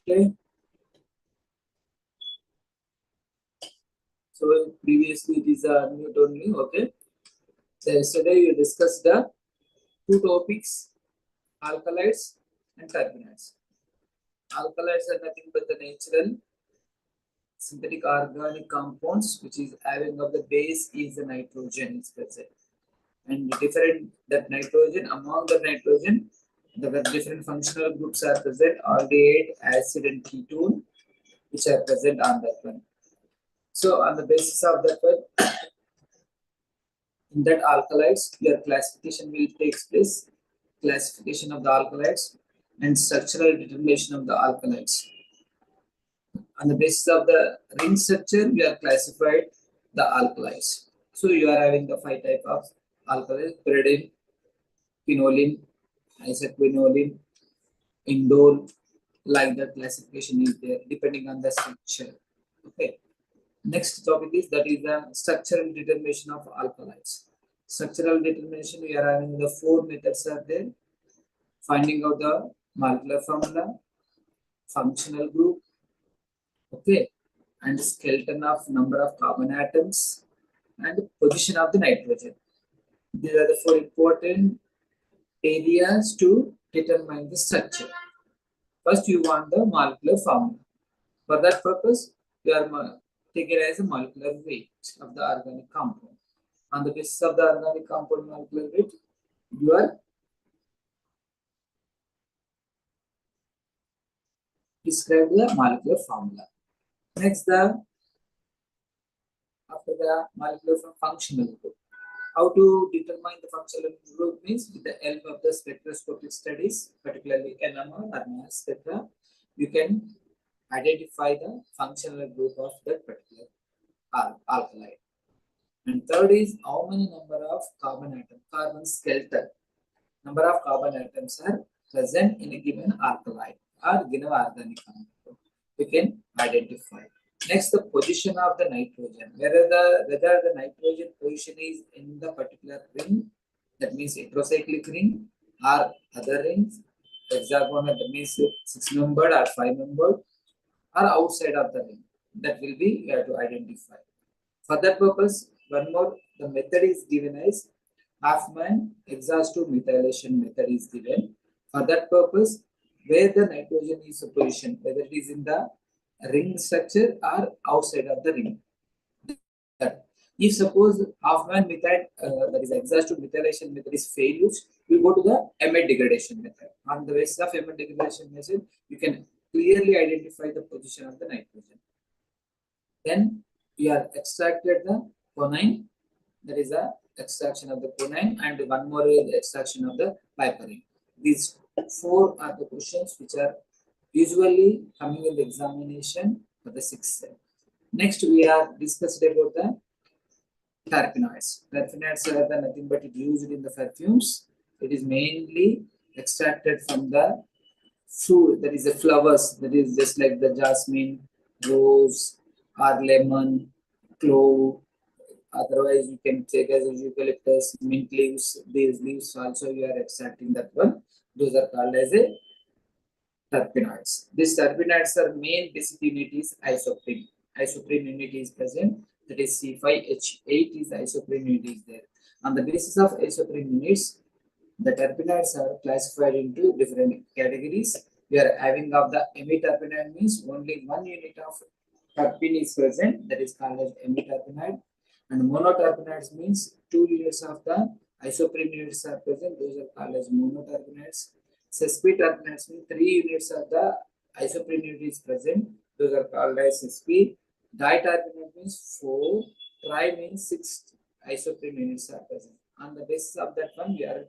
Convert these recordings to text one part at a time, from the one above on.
Okay. So previously it is a mute only. Okay. So yesterday we discussed the two topics: alkalides and turbinates. Alkalides are nothing but the natural synthetic organic compounds which is having of the base is the nitrogen is present, and different that nitrogen among the nitrogen the different functional groups are present: aldehyde, acid, and ketone, which are present on that one. So on the basis of that one, in that alkalides, your classification will take place, classification of the alkalides and structural determination of the alkalides. On the basis of the ring structure, we are classified the alkalides. So you are having the five type of alkalides: pyridine, quinoline, isoquinoline, indole. Like that classification is there depending on the structure. Okay. Next topic is that is the structural determination of alkalides. Structural determination, we are having the four methods are there: finding out the molecular formula, functional group, okay, and skeleton of number of carbon atoms, and position of the nitrogen. These are the four important areas to determine the structure. First, you want the molecular formula. For that purpose, you are taken as a molecular weight of the organic compound. On the basis of the organic compound molecular weight, you are describe the molecular formula. Next, the after the molecular functional group. How to determine the functional group means with the help of the spectroscopic studies, particularly NMR or mass spectra, you can identify the functional group of that particular alkali. And third is how many number of carbon atom, carbon skeleton, number of carbon atoms are present in a given alkali or given organic compound. We can identify. Next, the position of the nitrogen. Whether the nitrogen position is in the particular ring, that means heterocyclic ring, or other rings, hexagonal, that means 6-membered or 5-membered, or outside of the ring. That will be you have to identify. For that purpose, one more the method is given as Hoffman exhaustive methylation method is given. For that purpose, where the nitrogen is positioned, whether it is in the ring structure or outside of the ring. If suppose Hoffman method, that is exhaustive methylation method is failed, we go to the amide degradation method. On the basis of amide degradation method, you can clearly identify the position of the nitrogen. Then we are extracted the quinine, that is the extraction of the quinine, and one more is the extraction of the piperine. These four are the questions which are usually coming in the examination for the 6th sem. Next, we are discussed about the terpenoids. Terpenoids are the nothing but it used in the perfumes. It is mainly extracted from the fruit, that is the flowers, that is just like the jasmine, rose, or lemon, clove. Otherwise, you can take as eucalyptus, mint leaves. These leaves also you are extracting that one. Those are called as a terpenoids. These terpenoids are main basic unit is isoprene. Isoprene unit is present. That is C5H8 is isoprene unit is there. On the basis of isoprene units, the terpenoids are classified into different categories. We are having of the amiterpenoid means only one unit of terpene is present. That is called as amiterpenoid. And monoterpenoids means 2 units of the isoprene units are present. Those are called as monoterpenoids. Sesquiterpenoids means 3 units of the isoprene unit is present. Those are called as sesqui. Diterpenoid means 4. Tri means 6 isoprene units are present. On the basis of that one, we are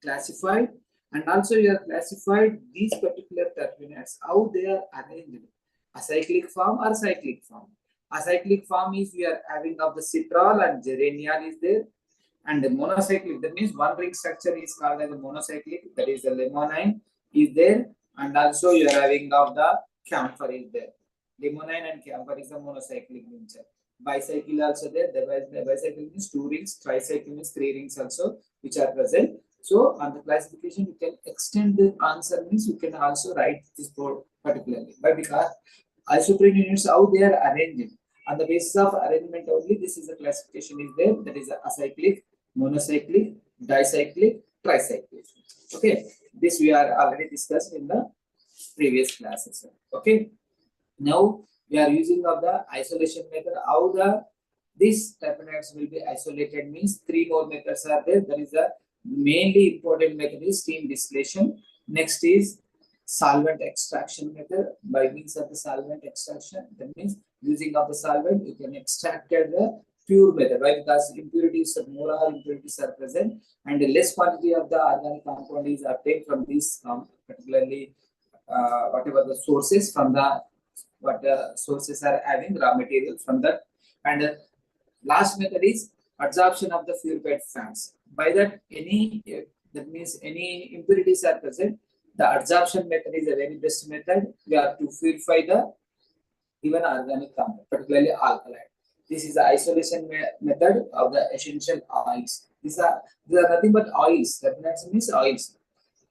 classified, and also we are classified these particular terpenoids, how they are arranged. Acyclic form or cyclic form. Acyclic form is we are having of the citral and geraniol is there, and the monocyclic, that means one ring structure is called as a monocyclic, that is the limonene is there, and also you are having of the camphor is there. Limonene and camphor is the monocyclic nature. Bicycle also there. The bicycle means 2 rings, tricycle means 3 rings also, which are present. So on the classification, you can extend the answer means you can also write this board particularly. But because isoprene units, how they are arranged. On the basis of arrangement only, this is the classification is there. That is acyclic, monocyclic, dicyclic, tricyclic. Okay, this we are already discussed in the previous classes. Okay, now we are using of the isolation method. How the these terpenoids will be isolated means three more methods are there. There is a mainly important method is steam distillation. Next is solvent extraction method. By means of the solvent extraction, that means using of the solvent you can extract the pure method. Why? Because impurities, more impurities are present, and a less quantity of the organic compound is obtained from these particularly whatever the sources from the what sources are having raw material from that. And last method is adsorption of the purified fats. By that, any that means any impurities are present. The adsorption method is a very best method. We have to purify the even organic compound, particularly alkaline. This is the isolation method of the essential oils. These are nothing but oils. That means oils.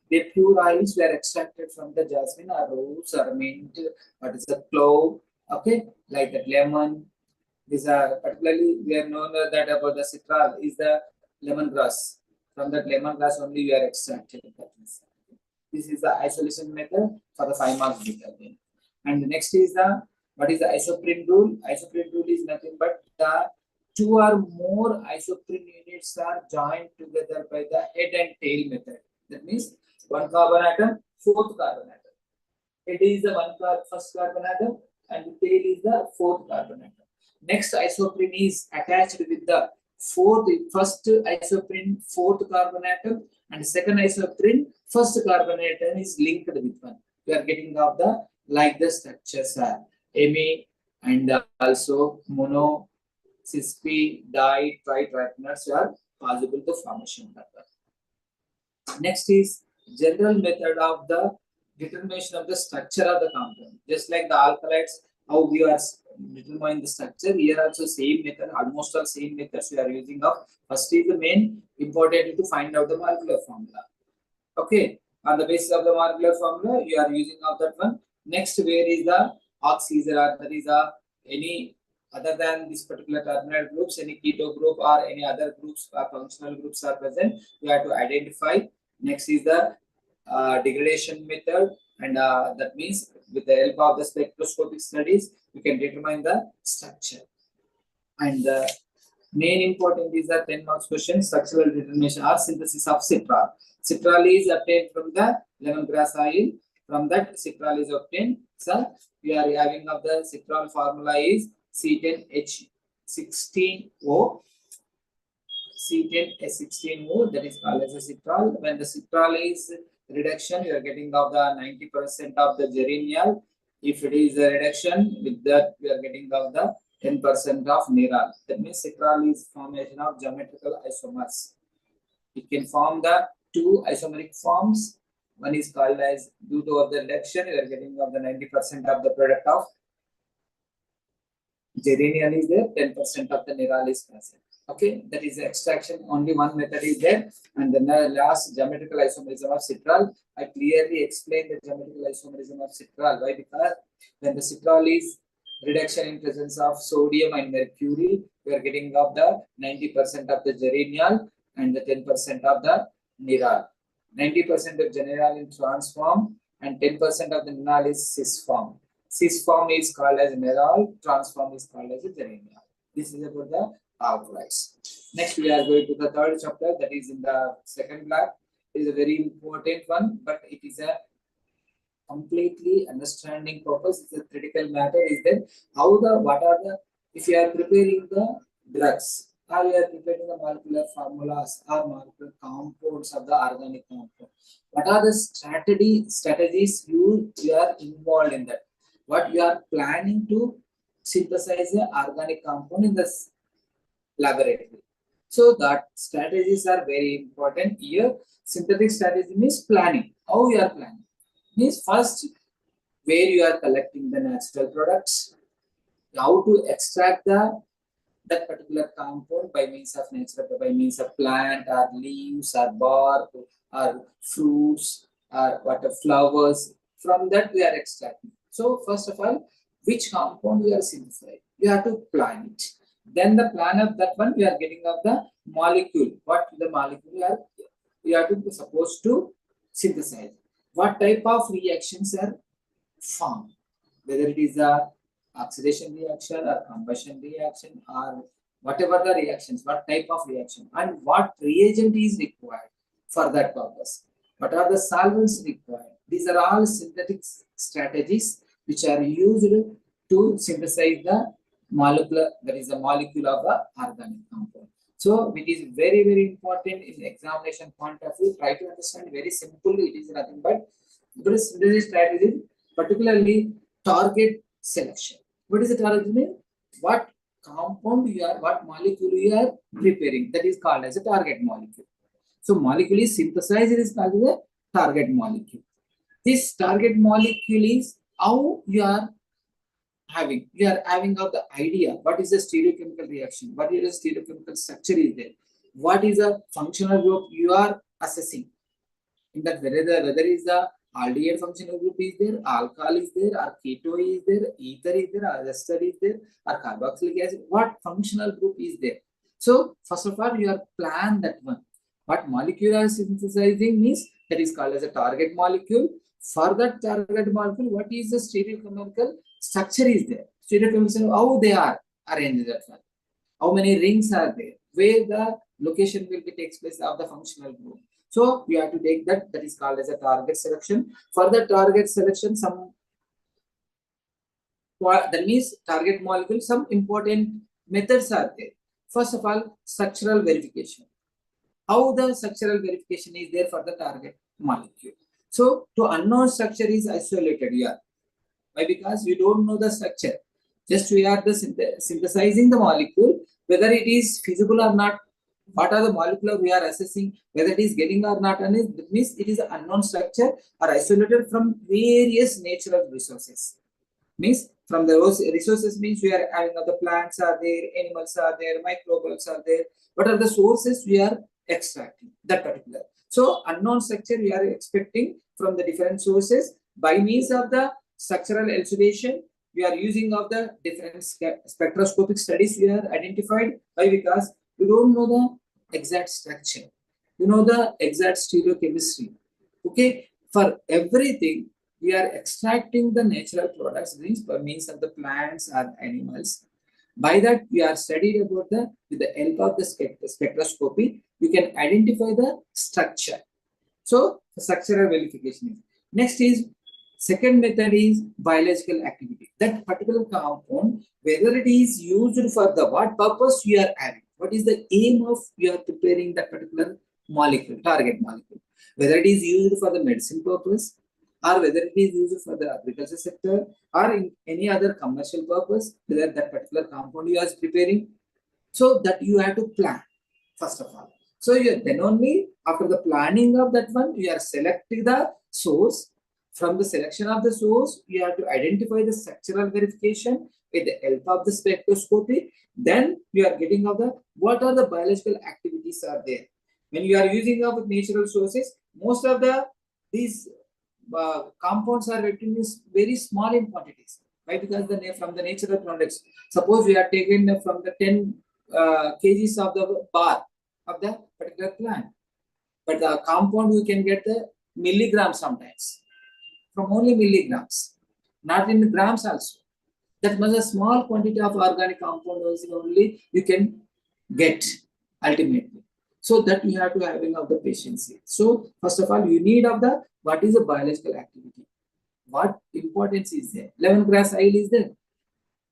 The pure oils were extracted from the jasmine or rose or mint, what is the clove, okay, like the lemon. These are particularly we are known that about the citral is the lemongrass. From that lemongrass only we are extracted. This is the isolation method for the 5 marks detergent. And the next is the what is the isoprene rule? Isoprene rule is nothing but the two or more isoprene units are joined together by the head and tail method. That means one carbon atom, fourth carbon atom. Head is the first carbon atom, and the tail is the fourth carbon atom. Next isoprene is attached with the first isoprene fourth carbon atom, and second isoprene first carbon atom is linked with one. We are getting of the like the structures are Ame and also mono, cis-p, di, tri-terpenoids are possible to formation. Next is general method of the determination of the structure of the compound. Just like the alkalides, how we are determining the structure, here also same method, almost all same methods we are using of. First is the main important to find out the molecular formula. Okay, on the basis of the molecular formula, you are using of that one. Next, where is the oxygen, there is any other than this particular terminal groups, any keto group or any other groups or functional groups are present, you have to identify. Next is the degradation method, and that means with the help of the spectroscopic studies, we can determine the structure. And the main important is the 10 marks question, structural determination or synthesis of citral. Citral is obtained from the lemongrass oil. From that, citral is obtained. So we are having of the citral formula is C10H16O. C10H16O, that is called as a citral. When the citral is reduction, you are getting of the 90% of the geraniol. If it is a reduction, with that we are getting of the 10% of neral. That means citral is formation of geometrical isomers. It can form the two isomeric forms. One is called as due to the reduction, you are getting of the 90% of the product of geraniol is there, 10% of the neral is present. Okay, that is the extraction. Only one method is there, and then the last geometrical isomerism of citral. I clearly explained the geometrical isomerism of citral. Why? Because when the citral is reduction in presence of sodium and mercury, we are getting of the 90% of the geraniol and the 10% of the neral. 90% of geraniol in trans form and 10% of the neral is cis form. Cis form is called as neral, trans form is called as a geraniol. This is about the alkalides. Next, we are going to the third chapter, that is in the second block. It is a very important one, but it is a completely understanding purpose. It's a critical matter is that how the what are the if you are preparing the drugs or you are preparing the molecular formulas or molecular compounds of the organic compound, what are the strategies you are involved in that? What you are planning to synthesize the organic compound in this laboratory. So that strategies are very important here. Synthetic strategy means planning. How you are planning? Means first where you are collecting the natural products, how to extract the that particular compound by means of nature, by means of plant or leaves or bark or fruits or what flowers. From that we are extracting. So first of all, which compound we are synthesizing? You have to plan it. Then the plan of that one we are getting of the molecule. What the molecule we are to supposed to synthesize. What type of reactions are formed? Whether it is a oxidation reaction or combustion reaction or whatever the reactions, what type of reaction and what reagent is required for that purpose. What are the solvents required? These are all synthetic strategies which are used to synthesize the molecular, that is the molecule of the organic compound. So it is very, very important in examination point of view. Try to understand very simply. It is nothing but synthesis strategy, particularly target selection. What is the target mean? What compound you are, what molecule you are preparing, that is called as a target molecule. So molecule is synthesized, it is called as a target molecule. This target molecule is how you are having of the idea what is the stereochemical reaction, what is the stereochemical structure is there, what is the functional group you are assessing. In that whether is the aldehyde functional group is there, alcohol is there, or keto is there, ether is there, or ester is there, or carboxylic acid, what functional group is there. So first of all, you are plan that one. What molecule are synthesizing means that is called as a target molecule. For that target molecule, what is the stereochemical structure is there? Stereochemical, how they are arranged that one. How many rings are there? Where the location will be takes place of the functional group. So we have to take that. That is called as a target selection. For the target selection, some that means target molecule. Some important methods are there. First of all, structural verification. How the structural verification is there for the target molecule. So to unknown structure is isolated here. Why? Because we don't know the structure. Just we are the synthesizing the molecule, whether it is feasible or not. What are the molecular we are assessing, whether it is getting or not, and it means it is an unknown structure or isolated from various natural resources. Means from the resources means we are having other plants are there, animals are there, microbials are there. What are the sources we are extracting that particular? So unknown structure we are expecting from the different sources by means of the structural elucidation. We are using of the different spectroscopic studies we are identified. Why? Because we don't know the exact structure. You know the exact stereochemistry. Okay, for everything we are extracting the natural products by means of the plants or animals. By that we are studied about the with the help of the spectroscopy. We can identify the structure. So the structural verification is next is. Second method is biological activity. That particular compound, whether it is used for the what purpose you are having, what is the aim of you are preparing that particular molecule, target molecule, whether it is used for the medicine purpose, or whether it is used for the agriculture sector, or in any other commercial purpose, whether that particular compound you are preparing. So that you have to plan, first of all. So you then only after the planning of that one, you are selecting the source. From the selection of the source, you have to identify the structural verification with the help of the spectroscopy. Then you are getting of the what are the biological activities are there. When you are using of natural sources, most of the these compounds are written is very small in quantities. Why? Because from the natural products. Suppose we are taken from the 10 kgs of the bar of the particular plant, but the compound you can get the milligrams sometimes. From only milligrams, not in grams also. That much a small quantity of organic compound only you can get ultimately. So that you have to having of the patience. So first of all, you need of the what is the biological activity. What importance is there? Lemongrass oil is there.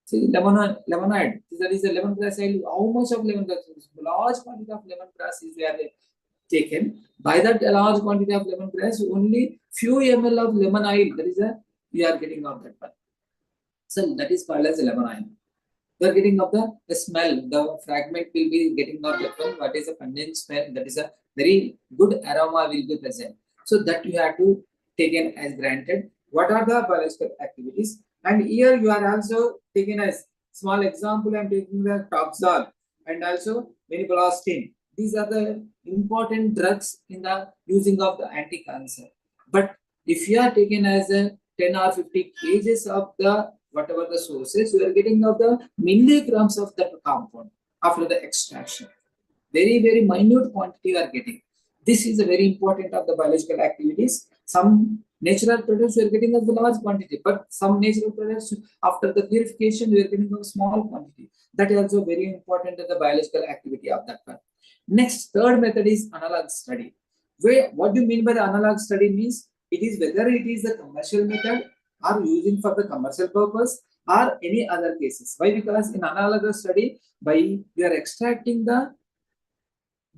See, lemonade. There is a lemongrass oil. How much of lemongrass? Large quantity of lemongrass is there taken. By that large quantity of lemongrass, only few ml of lemon oil, that is a we are getting of that one. So that is called as lemon oil. We are getting of the smell. The fragment will be getting of that one. What is a pungent smell? That is a very good aroma will be present. So that you have to taken as granted. What are the biological activities? And here you are also taken as Small example, I am taking the Toxol and also Minibalostin. These are the important drugs in the using of the anti-cancer. But if you are taken as a 10 or 50 kgs of the whatever the sources, you are getting of the milligrams of that compound after the extraction. Very, very minute quantity you are getting. This is a very important of the biological activities. Some natural products you are getting of the large quantity, but some natural products after the purification you are getting of small quantity. That is also very important in the biological activity of that one. Next, third method is analog study. Where what do you mean by the analog study means? It is whether it is a commercial method or using for the commercial purpose or any other cases. Why? Because in analogous study, by you are extracting the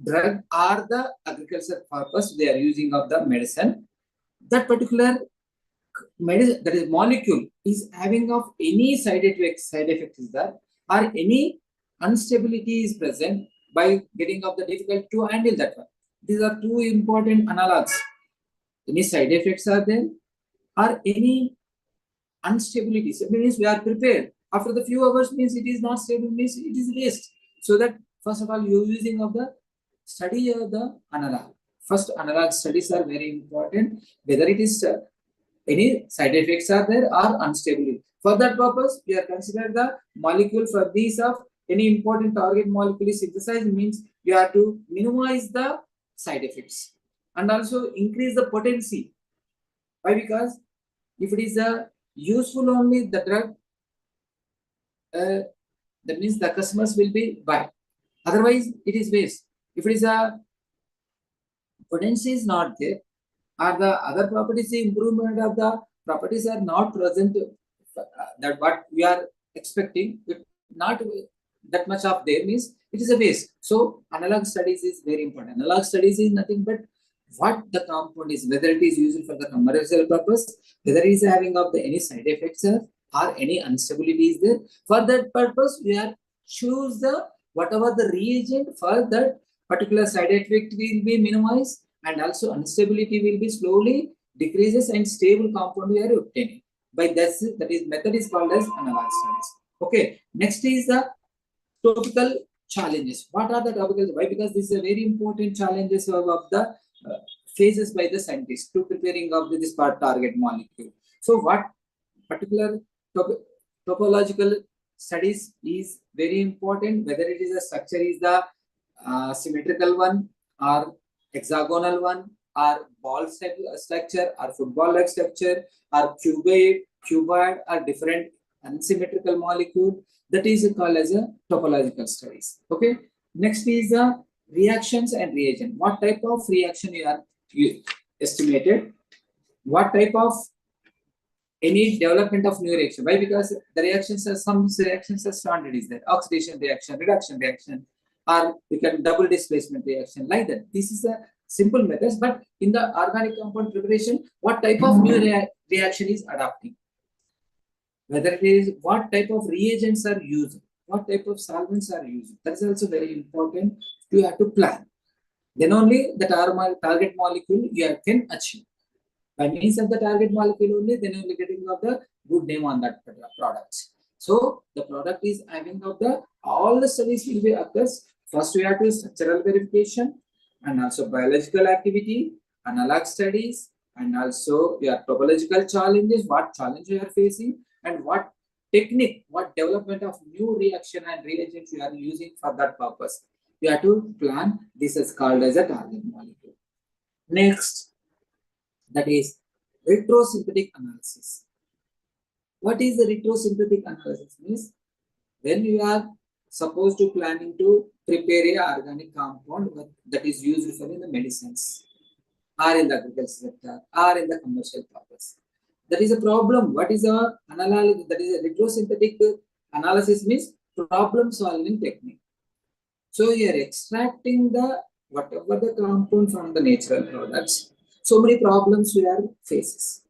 drug or the agricultural purpose they are using of the medicine, that particular medicine, that is molecule, is having of any side effect is there or any instability is present by getting of the difficult to handle that one. These are two important analogs. Any side effects are there or any instability. So means we are prepared. After the few hours means it is not stable, means it is waste. So that first of all, you using of the study of the analog. First, analog studies are very important. Whether it is any side effects are there or unstability. For that purpose, we are considered the molecule for these of any important target molecule is synthesized means you have to minimize the side effects and also increase the potency. Why? Because if it is a useful only the drug, that means the customers will be buy. Otherwise, it is waste. If it is a potency is not there, or the other properties, the improvement of the properties are not present, that what we are expecting, if not that much of there means it is a waste. So analog studies is very important. Analog studies is nothing but what the compound is, whether it is used for the commercial purpose, whether it is having of the any side effects or any instability is there. For that purpose, we are choose the whatever the reagent for that particular side effect will be minimized and also instability will be slowly decreases and stable compound we are obtaining. By this, that is method is called as analog studies. Okay. Next is the topical challenges. What are the topical? Why? Because this is a very important challenges of the phases by the scientists to preparing of this part target molecule. So what particular topological studies is very important, whether it is a structure is the symmetrical one or hexagonal one or ball structure or football like structure or cuboid or different unsymmetrical molecule, that is called as a topological studies. Okay. Next is the reactions and reagent. What type of reaction you estimated? What type of any development of new reaction? Why? Because the reactions are some reactions are standard is there. Oxidation reaction, reduction reaction, or we can double displacement reaction like that. This is a simple methods, but in the organic compound preparation, what type of new reaction is adopting? Whether it is what type of reagents are used, what type of solvents are used. That is also very important. You have to plan. Then only the target molecule you can achieve. By means of the target molecule only, then only getting of the good name on that product. So the product is having of the all the studies will be occurs. First we have to structural verification and also biological activity, analog studies, and also your topological challenges, what challenge you are facing, and what technique, what development of new reaction and reagents you are using for that purpose. You have to plan. This is called as a target molecule. Next, that is retrosynthetic analysis. What is the retrosynthetic analysis? Means when you are supposed to planning to prepare a organic compound that is used for in the medicines or in the agriculture sector or in the commercial purpose. That is a problem. What is a analysis? That is a retrosynthetic analysis means problem solving technique. So you are extracting the whatever the compound from the natural products. So many problems we are faces.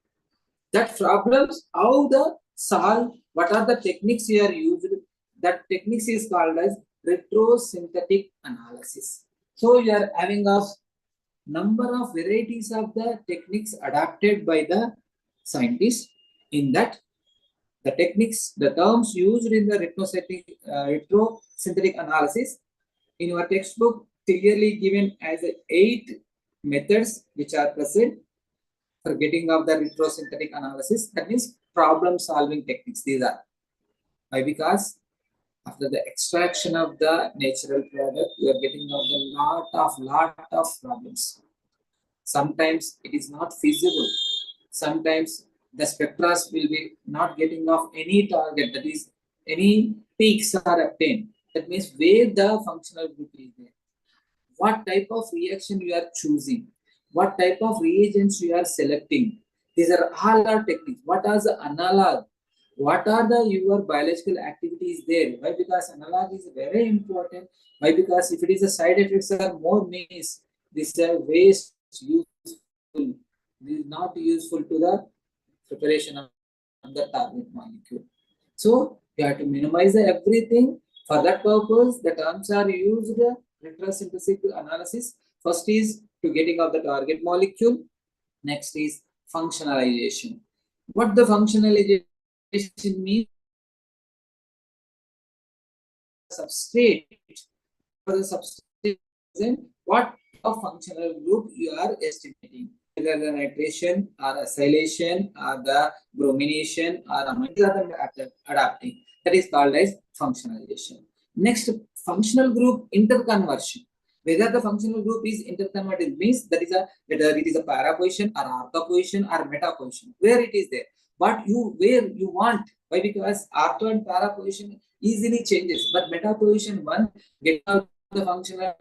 That problems, how the solve, what are the techniques you are used, that techniques is called as retrosynthetic analysis. So you are having a number of varieties of the techniques adapted by the scientists in that The techniques, the terms used in the retrosynthetic analysis in your textbook clearly given as 8 methods which are present for getting of the retrosynthetic analysis. That means problem solving techniques. These are why, because after the extraction of the natural product, we are getting out a lot of problems. Sometimes it is not feasible. Sometimes the spectra will be not getting off any target, that is, any peaks are obtained. That means where the functional group is there, what type of reaction you are choosing, what type of reagents you are selecting. These are all our techniques. What are the analog? What are the your biological activities there? Why? Because analog is very important. Why? Because if it is a side effects are more means, this is waste useful. This is not useful to the preparation of the target molecule. So you have to minimize everything. For that purpose, the terms are used retrosynthetic analysis. First is to getting of the target molecule. Next is functionalization. What the functionalization means? Substrate. For the substrate, what a functional group you are estimating, whether the nitration or acylation or the bromination or amine adapting. That is called as functionalization. Next, functional group interconversion. Whether the functional group is interconverted means that is a whether it is a para position or ortho position or meta position, where it is there. But where you want. Why? Because ortho and para position easily changes, but meta position one get out the functional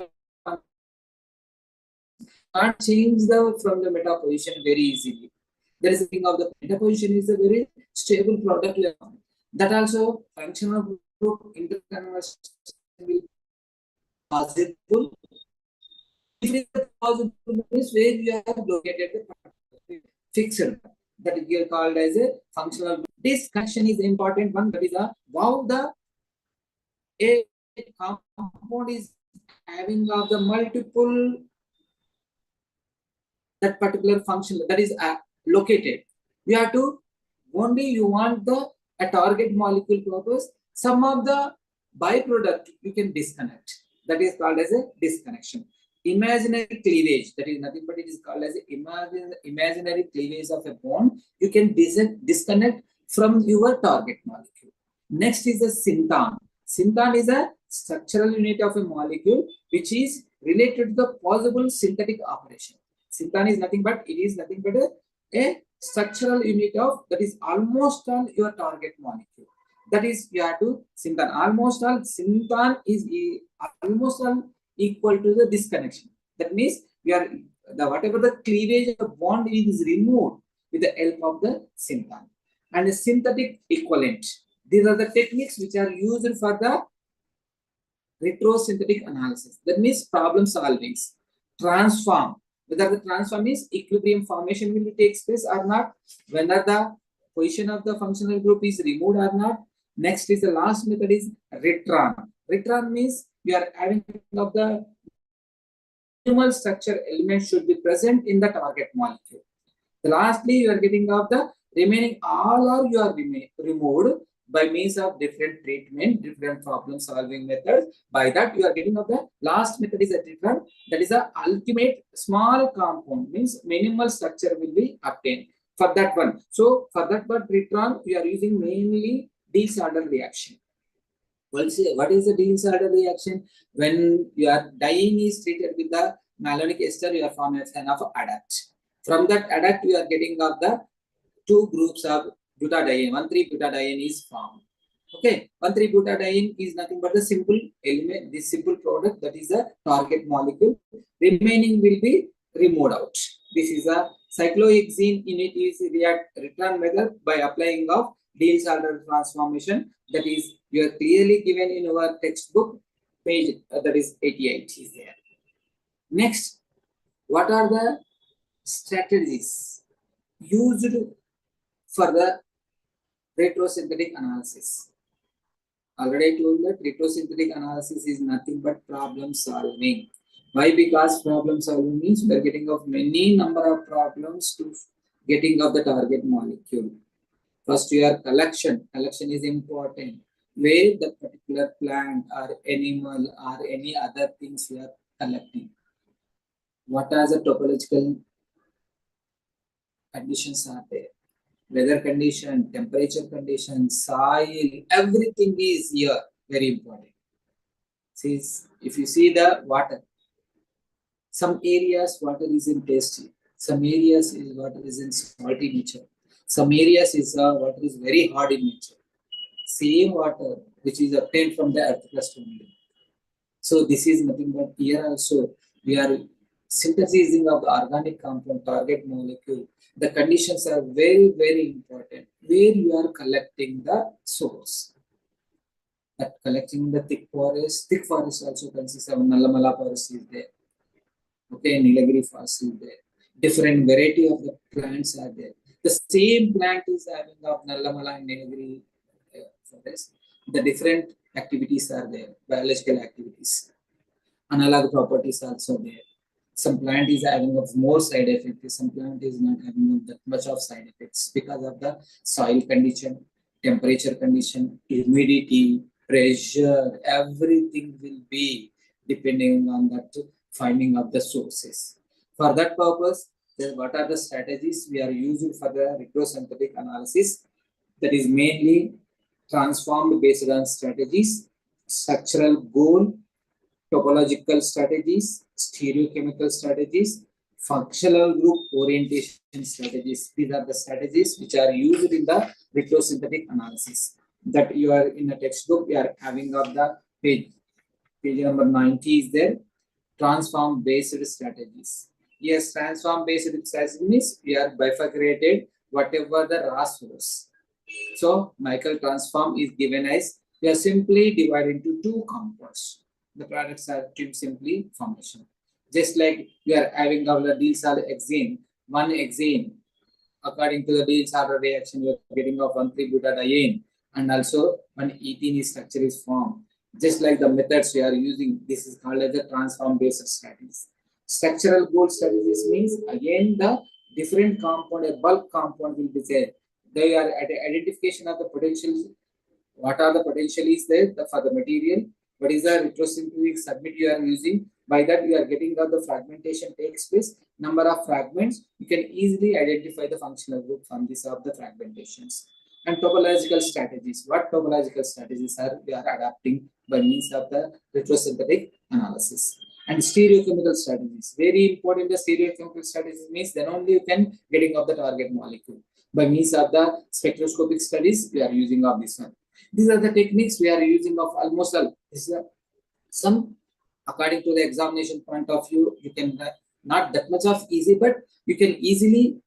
can't change the from the meta position very easily. There is a thing of the meta position is a very stable product level. That also functional group interconversion will be possible. If it is possible means where you have located the fixed, that is called as a functional group. This connection is important one, that is a wow the a compound is having of the multiple that particular function that is located. You have to only you want the a target molecule purpose. Some of the byproduct you can disconnect. That is called as a disconnection. Imaginary cleavage, that is nothing but it is called as imaginary cleavage of a bond. You can disconnect from your target molecule. Next is the synthan. Synthan is a structural unit of a molecule which is related to the possible synthetic operation. Synthan is nothing but a structural unit of that is almost all your target molecule. That is you have to synthan. Almost all synthan is almost all equal to the disconnection. That means we are the whatever the cleavage of bond is removed with the help of the synthan. And a synthetic equivalent. These are the techniques which are used for the retrosynthetic analysis. That means problem solving. Transform. Whether the transform is equilibrium formation will take place or not, whether the position of the functional group is removed or not. Next is the last method is retron. Retron means we are having of the minimal structure element should be present in the target molecule. Lastly, you are getting of the remaining all or you are removed by means of different treatment, different problem solving methods. By that, you are getting of the last method is a different, that is a ultimate small compound, means minimal structure will be obtained for that one. So for that one retron, we are using mainly Diels-Alder reaction. What is the Diels-Alder reaction? When your diene is treated with the malonic ester, you are forming a kind of adduct. From that adduct, you are getting of the two groups of butadiene. 1,3-butadiene is formed. Okay, 1,3-butadiene is nothing but the simple element, this simple product that is the target molecule. Remaining will be removed out. This is a cyclohexene unit is return method by applying of Diels-Alder transformation. That is you are clearly given in our textbook page that is 88 is there. Next, what are the strategies used for the retrosynthetic analysis? Already I told that retrosynthetic analysis is nothing but problem solving. Why? Because problem solving means we are getting of many number of problems to getting of the target molecule. First, your collection. Collection is important. Where the particular plant or animal or any other things you are collecting. What are the topological conditions are there? Weather condition, temperature condition, soil, everything is here very important. See, if you see the water, some areas water is in tasty, some areas is water is in salty nature, some areas is water is very hard in nature. Same water which is obtained from the earth crust only. So this is nothing but here also we are synthesizing of the organic compound target molecule. The conditions are very, very important where you are collecting the source. That collecting the thick forest also consists of Nallamala forest is there. Okay, Nilagiri forest is there. Different variety of the plants are there. The same plant is having of Nallamala and Nilagiri forest. The different activities are there, biological activities. Analog properties also there. Some plant is having of more side effects, some plant is not having that much of side effects because of the soil condition, temperature condition, humidity, pressure, everything will be depending on that finding of the sources. For that purpose, then what are the strategies we are using for the retrosynthetic analysis? That is mainly transformed based on strategies, structural goal, topological strategies, stereochemical strategies, functional group orientation strategies. These are the strategies which are used in the retrosynthetic analysis. That you are in a textbook, we are having of the page number 90 is there. Transform based strategies. Yes, transform based strategies means we are bifurcated whatever the raw source. So Michael transform is given as we are simply divided into two compounds. The products are kept simply formation. Just like we are having our Diels-Alder hexane, one hexane, according to the Diels-Alder reaction, you are getting of 1,3-butadiene, and also one ethene structure is formed. Just like the methods we are using, this is called as the transform-based strategies. Structural goal strategies means again the different compound, a bulk compound will be there. They are at the identification of the potential. What are the potential is there for the material? What is the retrosynthetic submit you are using? By that you are getting that the fragmentation takes place. Number of fragments, you can easily identify the functional group from this of the fragmentations. And topological strategies. What topological strategies are we are adapting by means of the retrosynthetic analysis? And stereochemical strategies. Very important, the stereochemical strategies means then only you can getting of the target molecule. By means of the spectroscopic studies, we are using of this one. These are the techniques we are using of almost all. This is some according to the examination point of view, you can not that much of easy, but you can easily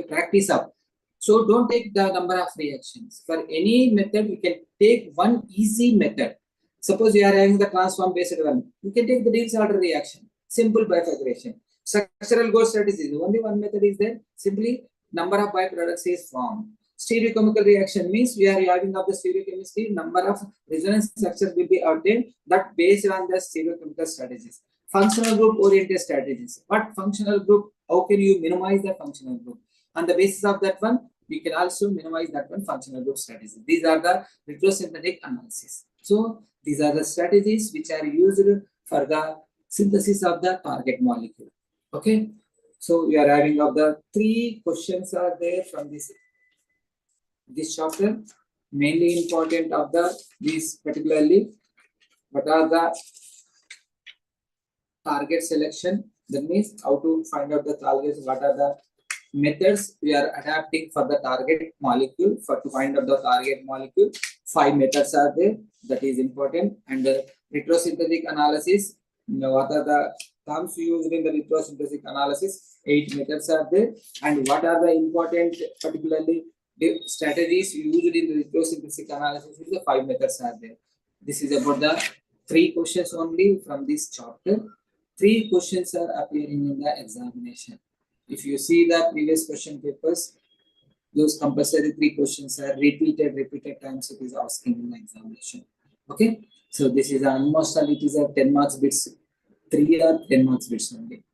practice up. So don't take the number of reactions. For any method, you can take one easy method. Suppose you are having the transform based one, you can take the Diels-Alder reaction, simple bifurcation. Structural goal strategy, only one method is there, simply number of byproducts is formed. Stereochemical reaction means we are having of the stereochemistry, number of resonance structures will be obtained that based on the stereochemical strategies. Functional group oriented strategies. What functional group? How can you minimize the functional group? On the basis of that one, we can also minimize that one functional group strategies. These are the retrosynthetic analysis. So these are the strategies which are used for the synthesis of the target molecule. Okay. So we are having of the 3 questions are there from this chapter. Mainly important of these particularly, what are the target selection? That means how to find out the targets, what are the methods we are adapting for the target molecule, for to find out the target molecule. 5 methods are there, that is important. And the retrosynthetic analysis, what are the terms used in the retrosynthetic analysis? 8 methods are there. And what are the important particularly the strategies used in the retrosynthetic analysis is the 5 methods are there. This is about the 3 questions only from this chapter. 3 questions are appearing in the examination. If you see the previous question papers, those compulsory 3 questions are repeated times it is asking in the examination. Okay, so this is almost all it is a 10 marks bits, 3 or 10 marks bits only.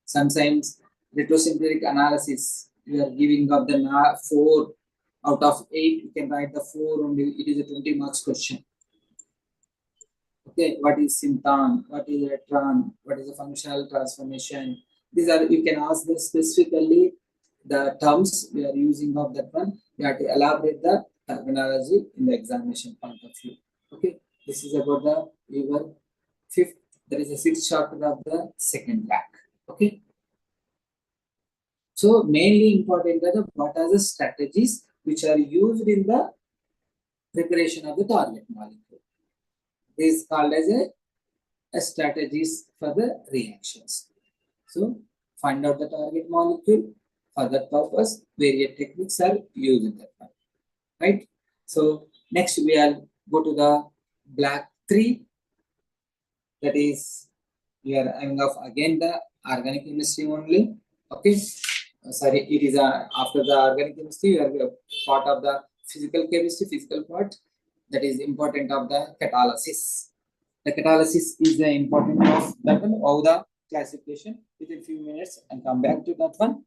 Sometimes retrosynthetic analysis we are giving up the 4 Out of 8, you can write the 4 only. It is a 20 marks question. Okay, what is symptom? What is electron? What is a functional transformation? These are, you can ask them specifically the terms we are using of that one. You have to elaborate the terminology in the examination point of view. Okay, this is about the your fifth. There is a sixth chapter of the second pack. Okay, so mainly important are the what are the strategies which are used in the preparation of the target molecule. This is called as a strategies for the reactions. So find out the target molecule. For that purpose, various techniques are used in that one. Right? So next we will go to the black 3. That is, we are having of again the organic chemistry only. Okay. Sorry, it is after the organic chemistry, we are part of the physical chemistry, physical part. That is important of the catalysis. The catalysis is the important of that one, of the classification. Within few minutes and come back to that one.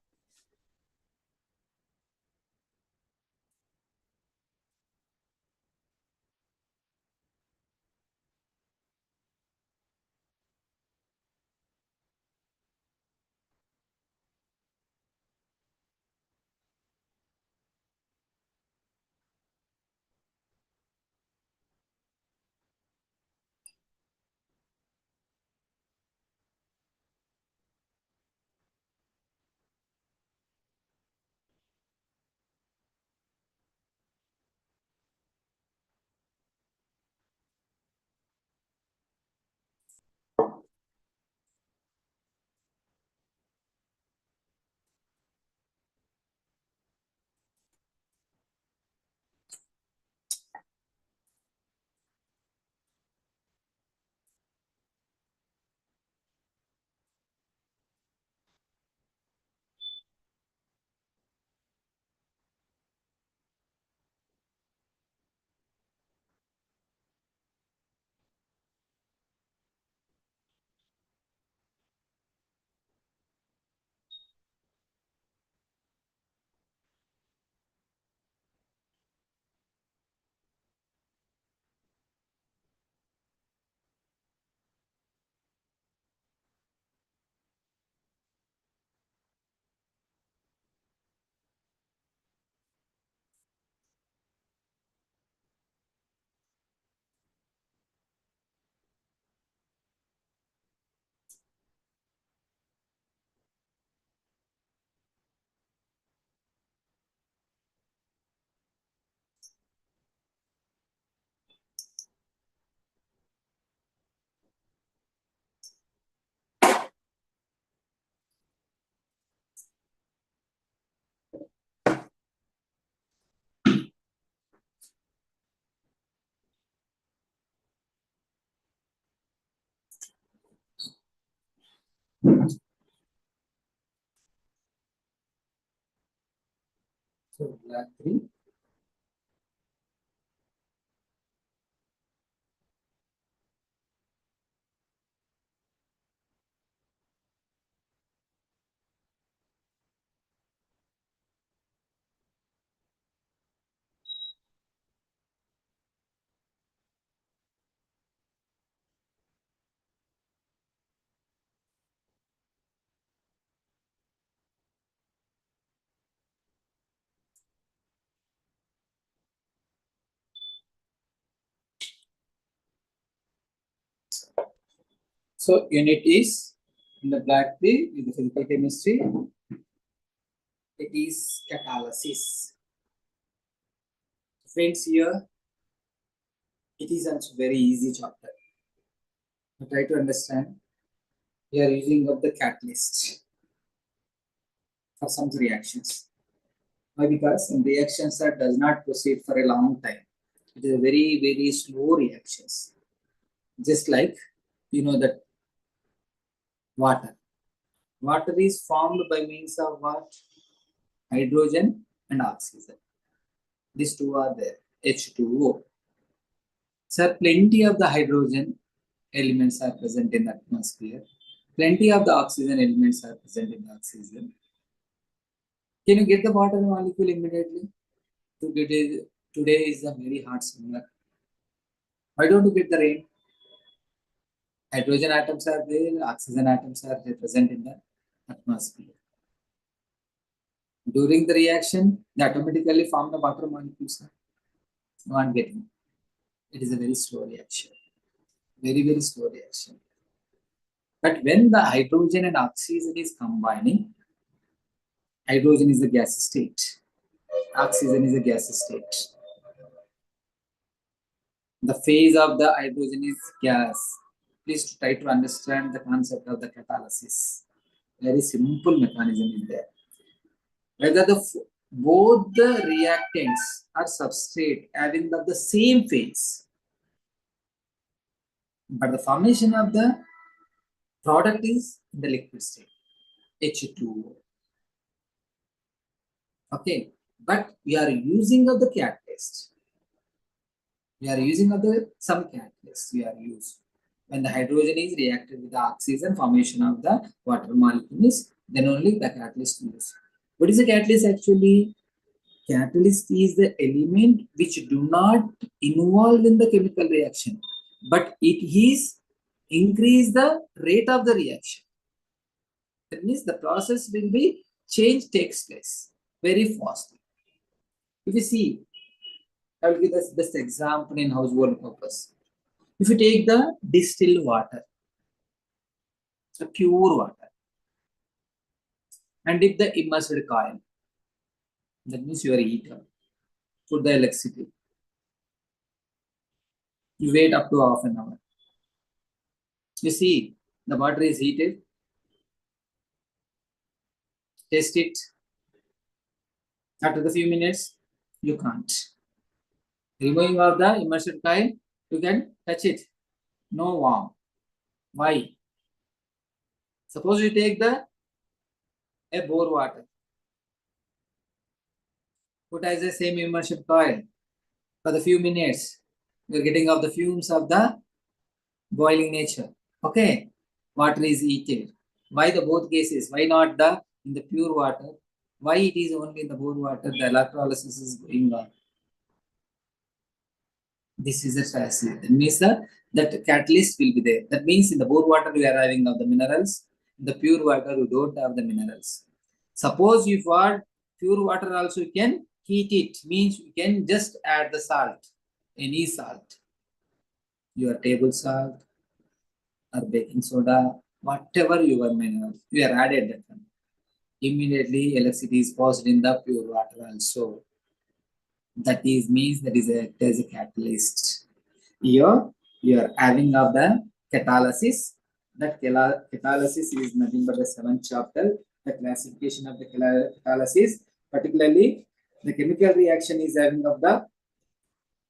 So black 3. So unit is in the black 3 in the physical chemistry. It is catalysis. Friends, here it is also very easy chapter. Try to understand. We are using of the catalyst for some reactions. Why? Because some reactions that does not proceed for a long time. It is a very slow reactions. Just like that water. Water is formed by means of what? Hydrogen and oxygen. These two are there. H2O. Sir, plenty of the hydrogen elements are present in the atmosphere. Plenty of the oxygen elements are present in the oxygen. Can you get the water molecule immediately? Today is a very hot summer. Why don't you get the rain? Hydrogen atoms are there, oxygen atoms are present in the atmosphere. During the reaction, they automatically form the water molecules. You aren't getting it. It is a very slow reaction. Very, very slow reaction. But when the hydrogen and oxygen is combining, hydrogen is the gas state, oxygen is a gas state. The phase of the hydrogen is gas. Please try to understand the concept of the catalysis. Very simple mechanism is there. Whether both the reactants are substrate having the same phase, but the formation of the product is in the liquid state, H2O. Okay, but we are using of the catalyst. We are using of the some catalyst. We are using when the hydrogen is reacted with the oxygen, formation of the water molecules, then only the catalyst is. What is the catalyst actually? Catalyst is the element which do not involve in the chemical reaction, but it is increase the rate of the reaction. That means the process will be change takes place very fast. If you see, I will give this best example in household purpose. If you take the distilled water, so pure water, and dip the immersed coil, that means your heater, put the electricity. You wait up to half an hour. You see, the water is heated. Test it. After the few minutes, you can't. Removing of the immersed coil, you can touch it. No warm. Why? Suppose you take a bore water. Put as the same immersion coil for the few minutes. You are getting of the fumes of the boiling nature. Okay, water is heated. Why the both cases? Why not the in the pure water? Why it is only in the bore water? The electrolysis is going on. This is a strategy. That means that catalyst will be there. That means in the bore water we are having of the minerals. In the pure water we don't have the minerals. Suppose if you are pure water also you can heat it. Means you can just add the salt. Any salt. Your table salt or baking soda, whatever your minerals, you are added that one. Immediately electricity is passed in the pure water also. That is means that is a catalyst. Here you are having of the catalysis. That catalysis is nothing but the 7th chapter, the classification of the catalysis. Particularly, the chemical reaction is having of the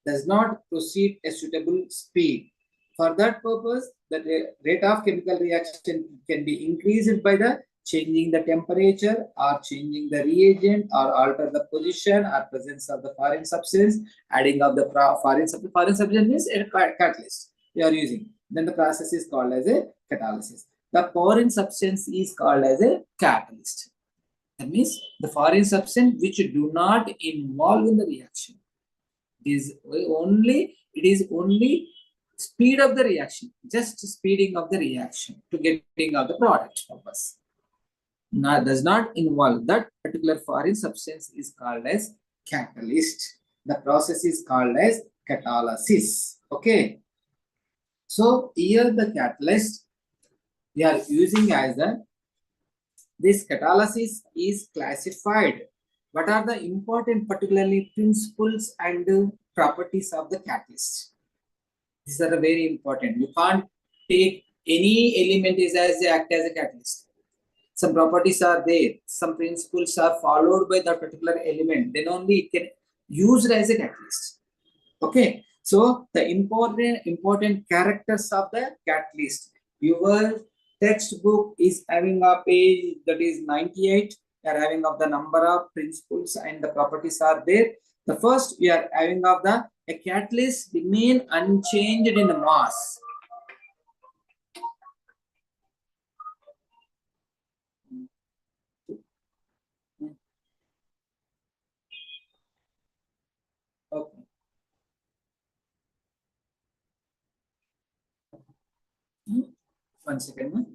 does not proceed a suitable speed. For that purpose, the rate of chemical reaction can be increased by the changing the temperature or changing the reagent or alter the position or presence of the foreign substance, adding of the foreign substance. Foreign substance means a catalyst you are using. Then the process is called as a catalysis. The foreign substance is called as a catalyst. That means the foreign substance which do not involve in the reaction. It is only speed of the reaction, just speeding of the reaction to getting of the product purpose. Now, does not involve that particular foreign substance is called as catalyst. The process is called as catalysis. Okay. So here the catalyst we are using as this catalysis is classified. What are the important particularly principles and properties of the catalyst? These are very important. You can't take any element as act as a catalyst. Some properties are there, some principles are followed by that particular element, then only it can used as a catalyst. Okay, so the important characters of the catalyst. Your textbook is having a page that is 98. They are having of the number of principles and the properties are there. The first we are having of the a catalyst remain unchanged in the mass. One second.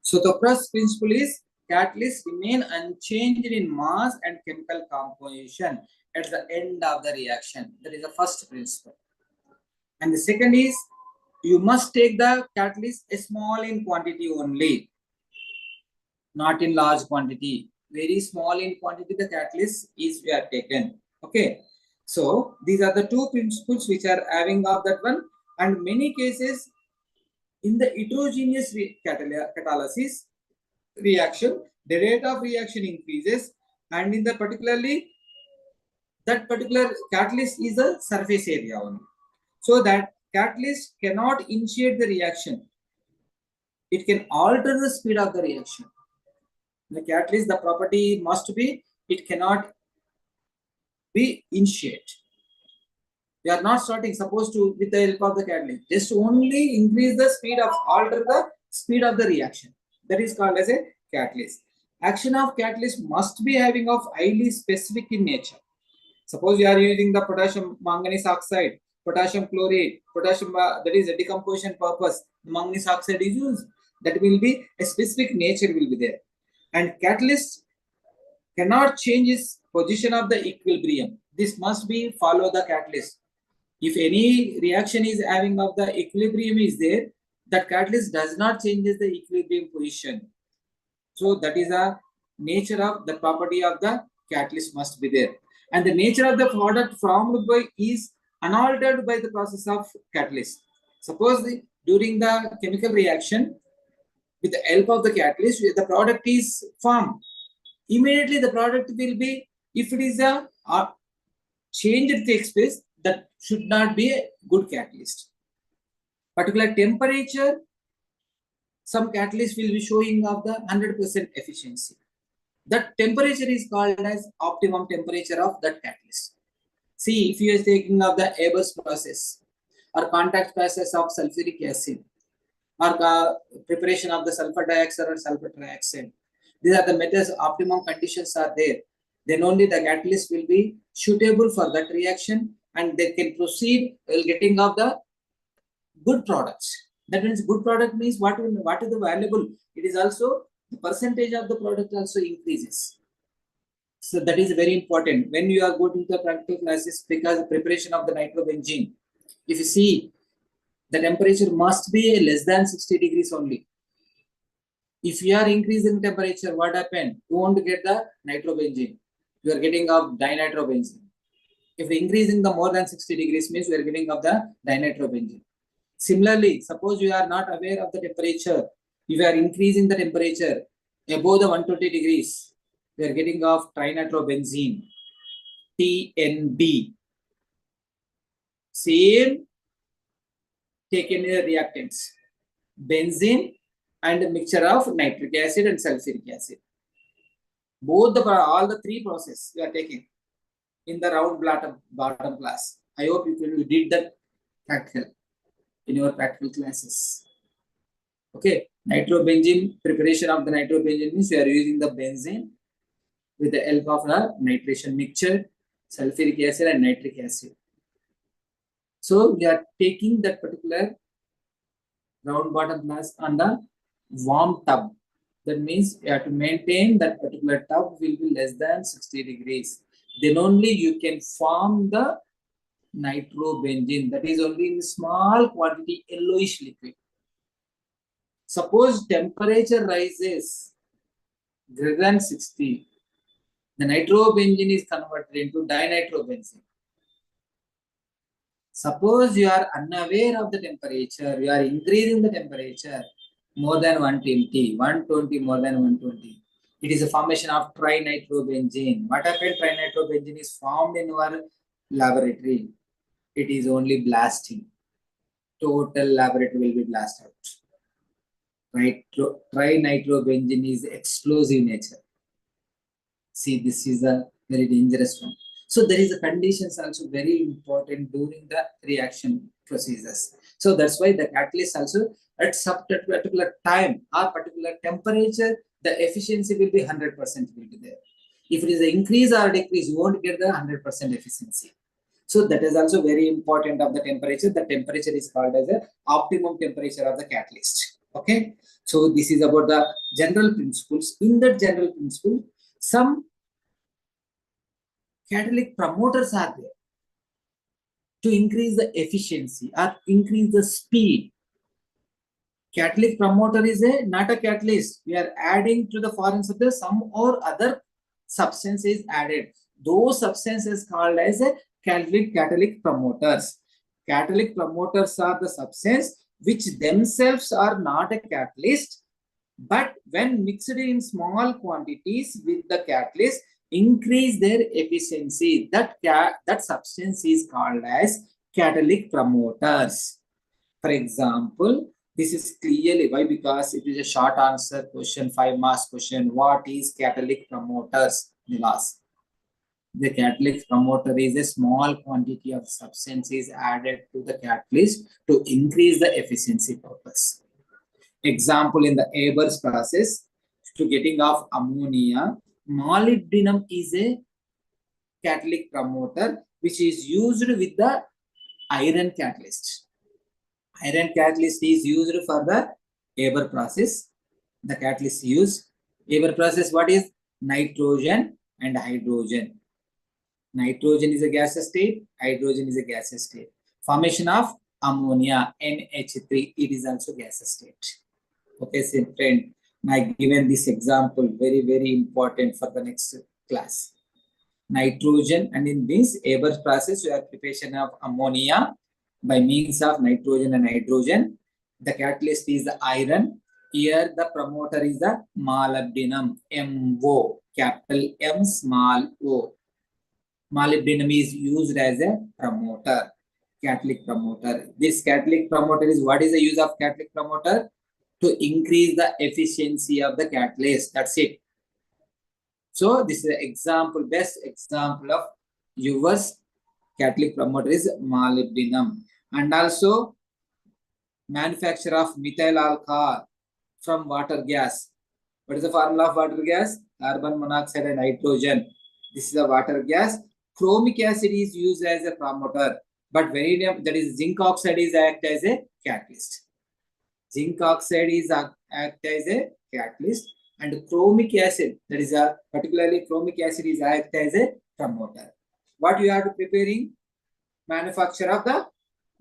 So the first principle is catalysts remain unchanged in mass and chemical composition at the end of the reaction. That is the first principle. And the second is you must take the catalyst small in quantity only, not in large quantity. Very small in quantity the catalyst is we are taken. Okay. So these are the two principles which are having of that one. And many cases in the heterogeneous catalysis reaction, the rate of reaction increases, and in the particularly that particular catalyst is a surface area only. So that catalyst cannot initiate the reaction. It can alter the speed of the reaction. The catalyst, the property must be, it cannot be initiate. We are not starting supposed to with the help of the catalyst. Just only increase the speed of, alter the speed of the reaction. That is called as a catalyst. Action of catalyst must be having of highly specific in nature. Suppose you are using the potassium manganese oxide, potassium chlorate, potassium, that is a decomposition purpose, manganese oxide is used. That will be a specific nature will be there. And catalyst cannot change its position of the equilibrium. This must be follow the catalyst. If any reaction is having of the equilibrium is there, the catalyst does not change the equilibrium position. So that is a nature of the property of the catalyst must be there. And the nature of the product formed by is unaltered by the process of catalyst. Suppose during the chemical reaction, with the help of the catalyst, the product is formed. Immediately the product will be, if it is a change takes place, that should not be a good catalyst. Particular temperature, some catalyst will be showing of the 100% efficiency. That temperature is called as optimum temperature of that catalyst. See, if you are taking of the Haber's process or contact process of sulfuric acid or preparation of the sulfur dioxide or sulfur trioxide, these are the methods, optimum conditions are there. Then only the catalyst will be suitable for that reaction and they can proceed while getting of the good products. That means good product means what is the valuable? It is also the percentage of the product also increases. So that is very important when you are going to the practical classes, because the preparation of the nitrobenzene, if you see the temperature must be less than 60 degrees only. If you are increasing temperature, what happen? You won't get the nitrobenzene. You are getting of dinitrobenzene. If increasing the more than 60 degrees means you are getting of the dinitrobenzene. Similarly, suppose you are not aware of the temperature, if you are increasing the temperature above the 120 degrees, you are getting of trinitrobenzene, TNB. Same taken reactants, benzene and a mixture of nitric acid and sulfuric acid. Both all the three processes you are taking in the round bottom class. I hope you did that practical in your practical classes. Okay, nitrobenzene, preparation of the nitrobenzene means you are using the benzene with the help of a nitration mixture, sulfuric acid and nitric acid. So we are taking that particular round bottom glass on the warm tub. That means you have to maintain that particular tub will be less than 60 degrees. Then only you can form the nitrobenzene. That is only in small quantity yellowish liquid. Suppose temperature rises greater than 60, the nitrobenzene is converted into dinitrobenzene. Suppose you are unaware of the temperature, you are increasing the temperature more than 120, 120 more than 120. It is a formation of trinitrobenzene. What happened? Trinitrobenzene is formed in our laboratory. It is only blasting. Total laboratory will be blasted out. Right? Trinitrobenzene is explosive nature. See, this is a very dangerous one. So there is a conditions also very important during the reaction procedures. So that's why the catalyst also at some particular time or particular temperature, the efficiency will be 100% will be there. If it is an increase or decrease, you won't get the 100% efficiency. So that is also very important of the temperature. The temperature is called as the optimum temperature of the catalyst. Okay. So this is about the general principles. In that general principle, some catalytic promoters are there to increase the efficiency or increase the speed. Catalytic promoter is not a catalyst. We are adding to the foreign substance some or other substance is added. Those substances called as a catalytic promoters. Catalytic promoters are the substance which themselves are not a catalyst, but when mixed in small quantities with the catalyst, increase their efficiency. That substance is called as catalytic promoters. For example, this is clearly why, because it is a short answer question, 5 marks question. What is catalytic promoters? The catalytic promoter is a small quantity of substance is added to the catalyst to increase the efficiency purpose. Example, in the Haber's process, to getting off ammonia, molybdenum is a catalytic promoter which is used with the iron catalyst. Iron catalyst is used for the Haber process. The catalyst used Haber process, what is nitrogen and hydrogen? Nitrogen is a gaseous state, hydrogen is a gaseous state. Formation of ammonia, NH3, it is also gaseous state. Okay, so friend, I given this example, very important for the next class. Nitrogen, and in this Haber's process, we have preparation of ammonia by means of nitrogen and hydrogen. The catalyst is the iron. Here the promoter is the molybdenum, MO, capital M, small o. Molybdenum is used as a promoter, catalytic promoter. This catalytic promoter is, what is the use of catalytic promoter? To increase the efficiency of the catalyst. That's it. So this is an example, best example of US catalytic promoter is molybdenum. And also manufacture of methyl alcohol from water gas. What is the formula of water gas? Carbon monoxide and hydrogen. This is a water gas. Chromic acid is used as a promoter, but vanadium, that is zinc oxide, is act as a catalyst. Zinc oxide is act as a catalyst, and chromic acid, that is a particularly chromic acid, is act as a promoter. What you have to preparing? Manufacture of the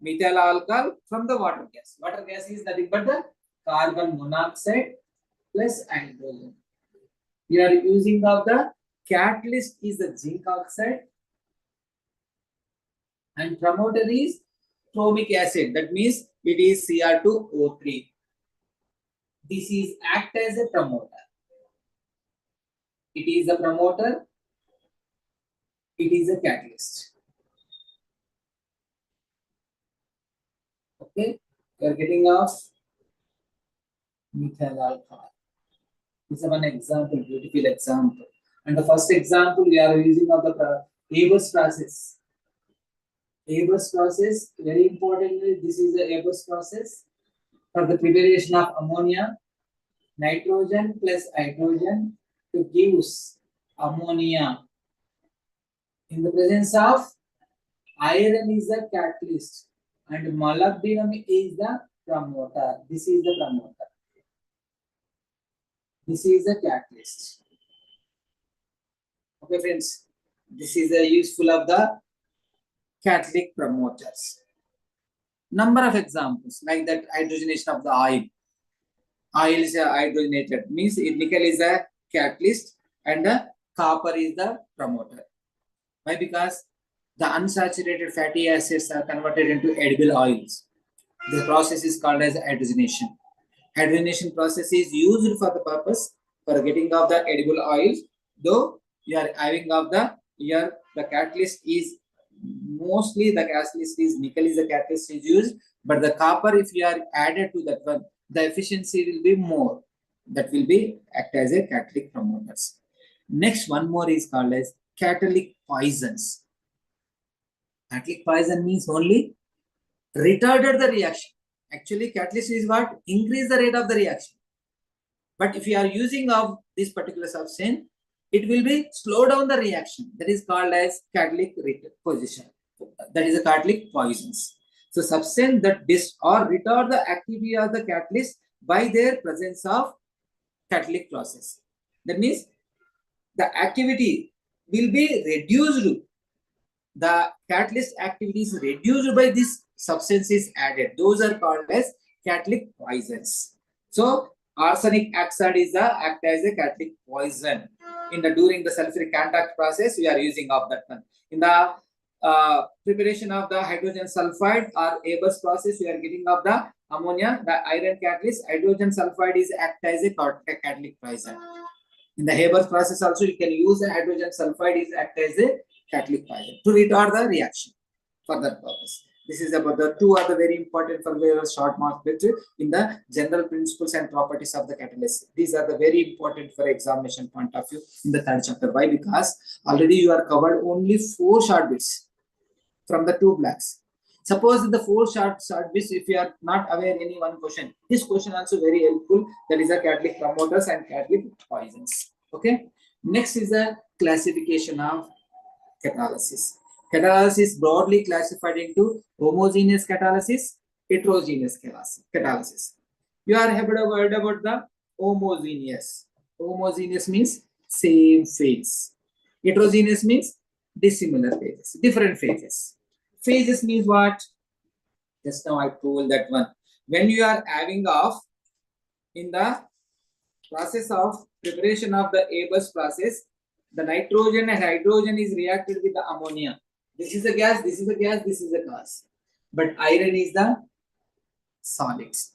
methyl alcohol from the water gas. Water gas is nothing but the carbon monoxide plus hydrogen. You are using of the catalyst is the zinc oxide, and promoter is chromic acid. That means it is Cr2O3. This is act as a promoter. It is a promoter. It is a catalyst. Okay, we are getting off methyl alcohol. This is one example, beautiful example. And the first example we are using of the Haber's process. Haber's process, very importantly, this is the Haber's process for the preparation of ammonia, nitrogen plus hydrogen to give ammonia. In the presence of iron is the catalyst and molybdenum is the promoter. This is the promoter. This is the catalyst. Okay, friends, this is a useful of the catalytic promoters. Number of examples like that hydrogenation of the oil. Oil is a hydrogenated, means nickel is a catalyst and the copper is the promoter. Why? Because the unsaturated fatty acids are converted into edible oils. The process is called as hydrogenation. Hydrogenation process is used for the purpose for getting of the edible oils. Though you are having of the here the catalyst is mostly the catalyst is nickel is the catalyst is used, but the copper if you are added to that one, the efficiency will be more. That will be act as a catalytic promoters. Next one more is called as catalytic poisons. Catalytic poison means only retarded the reaction. Actually, catalyst is what? Increase the rate of the reaction. But if you are using of this particular substance, it will be slow down the reaction. That is called as catalytic position. That is a catalytic poisons. So substance that or retard the activity of the catalyst by their presence of catalytic process. That means the activity will be reduced. The catalyst activity is reduced by this substance is added. Those are called as catalytic poisons. So arsenic oxide is the act as a catalytic poison. During the sulfuric contact process, we are using of that one. In the preparation of the hydrogen sulfide or ABUS process, we are getting of the ammonia, the iron catalyst. Hydrogen sulfide is act as a catalytic poison. In the Haber's process also, you can use the hydrogen sulfide is act as a catalytic poison to retard the reaction for that purpose. This is about the two are the very important for the short mark bit in the general principles and properties of the catalyst. These are the very important for examination point of view in the third chapter. Why? Because already you are covered only 4 short bits from the 2 blocks. Suppose in the 4 short bits, if you are not aware any one question, this question also very helpful. That is the catalytic promoters and catalytic poisons. Okay. Next is the classification of catalysis. Catalysis broadly classified into homogeneous catalysis, heterogeneous catalysis. You are heard about the homogeneous. Homogeneous means same phase. Heterogeneous means dissimilar phases, different phases. Phases means what? Just now I told that one. When you are having off in the process of preparation of the ABUS process, the nitrogen and hydrogen is reacted with the ammonia. This is a gas, this is a gas, this is a gas. But iron is the solids.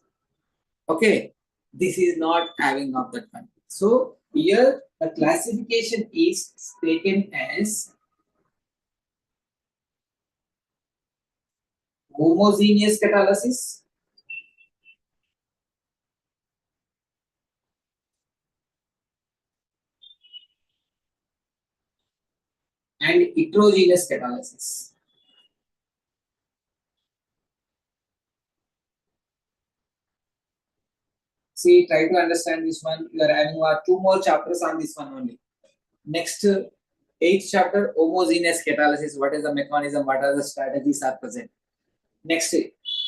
Okay, this is not having of that one. So here the classification is taken as homogeneous catalysis, and heterogeneous catalysis. See, try to understand this one. You are having 2 more chapters on this one only. Next, 8th chapter, homogeneous catalysis. What is the mechanism? What are the strategies are present? Next,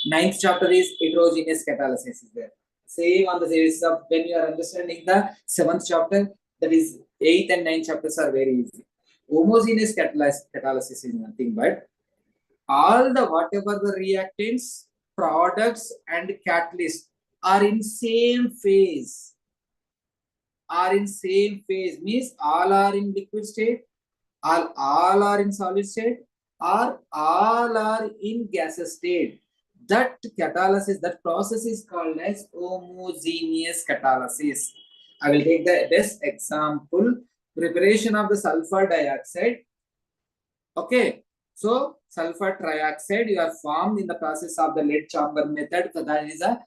9th chapter is heterogeneous catalysis is there. Same on the basis of when you are understanding the 7th chapter, that is 8th and 9th chapters are very easy. Homogeneous catalysis is nothing but all the whatever the reactants, products and catalysts are in same phase. Means all are in liquid state, all are in solid state, or all are in gaseous state. That catalysis, that process is called as homogeneous catalysis. I will take the best example, preparation of the sulfur dioxide. Okay, so sulfur trioxide you are formed in the process of the lead chamber method. So that is a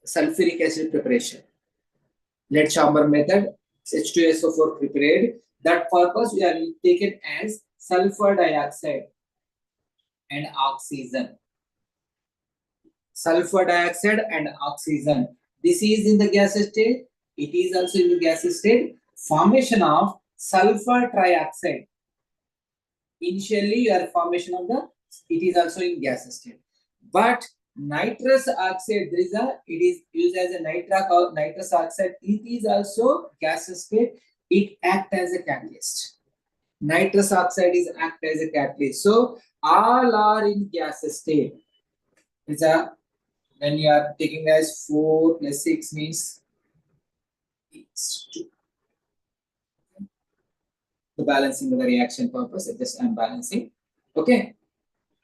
sulfuric acid preparation. Lead chamber method, H2SO4 prepared. That purpose we are taken as sulfur dioxide and oxygen. Sulfur dioxide and oxygen. This is in the gas state. It is also in the gas state. Formation of sulfur trioxide. Initially, your formation of the it is also in gas state. But nitrous oxide, it is used as a nitrous oxide. It is also gas state. It acts as a catalyst. Nitrous oxide is act as a catalyst. So all are in gas state. It's a when you are taking as 4 plus 6 means is 2. The balancing of the reaction purpose, just I'm balancing. Okay.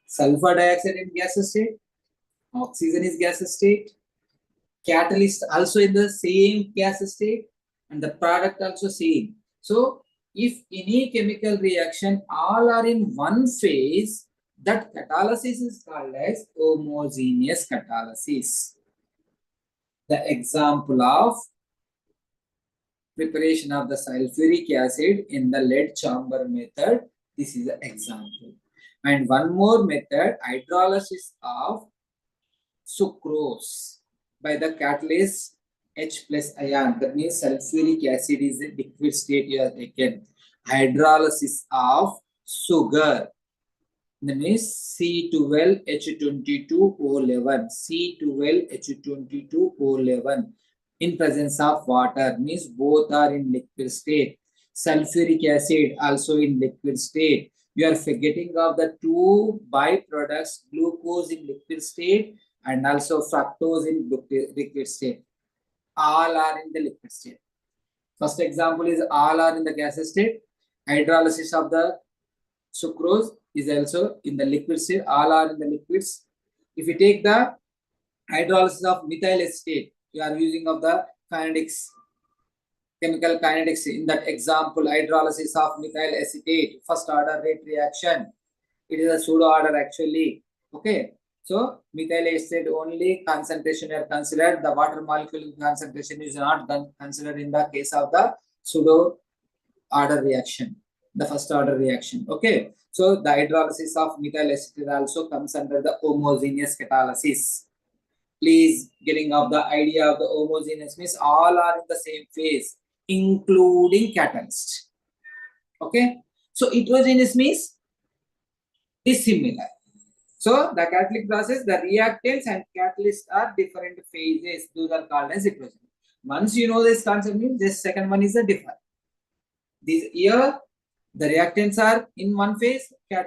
Sulfur dioxide in gas state, oxygen is gas state, catalyst also in the same gas state, and the product also same. So if any chemical reaction all are in one phase, that catalysis is called as homogeneous catalysis. The example of preparation of the sulfuric acid in the lead chamber method, this is an example. And one more method, hydrolysis of sucrose by the catalyst H plus ion. That means sulfuric acid is a liquid state you have taken. Hydrolysis of sugar. That means C12H22O11. C12H22O11 in presence of water means both are in liquid state. Sulfuric acid also in liquid state. You are forgetting of the two byproducts, glucose in liquid state and also fructose in liquid state. All are in the liquid state. First example is all are in the gas state. Hydrolysis of the sucrose is also in the liquid state. All are in the liquids. If you take the hydrolysis of methyl acetate, you are using of the kinetics, chemical kinetics. In that example, hydrolysis of methyl acetate, first order rate reaction. It is a pseudo order actually. Okay. So methyl acetate only concentration are considered. The water molecule concentration is not considered in the case of the pseudo order reaction, the first order reaction. Okay. So the hydrolysis of methyl acetate also comes under the homogeneous catalysis. Please getting of the idea of the homogeneous means all are in the same phase, including catalyst. Okay. So heterogeneous means dissimilar. So the catalytic process, the reactants and catalysts are different phases. Those are called as heterogeneous. Once you know this concept, means this second one is a different. Here the reactants are in one phase,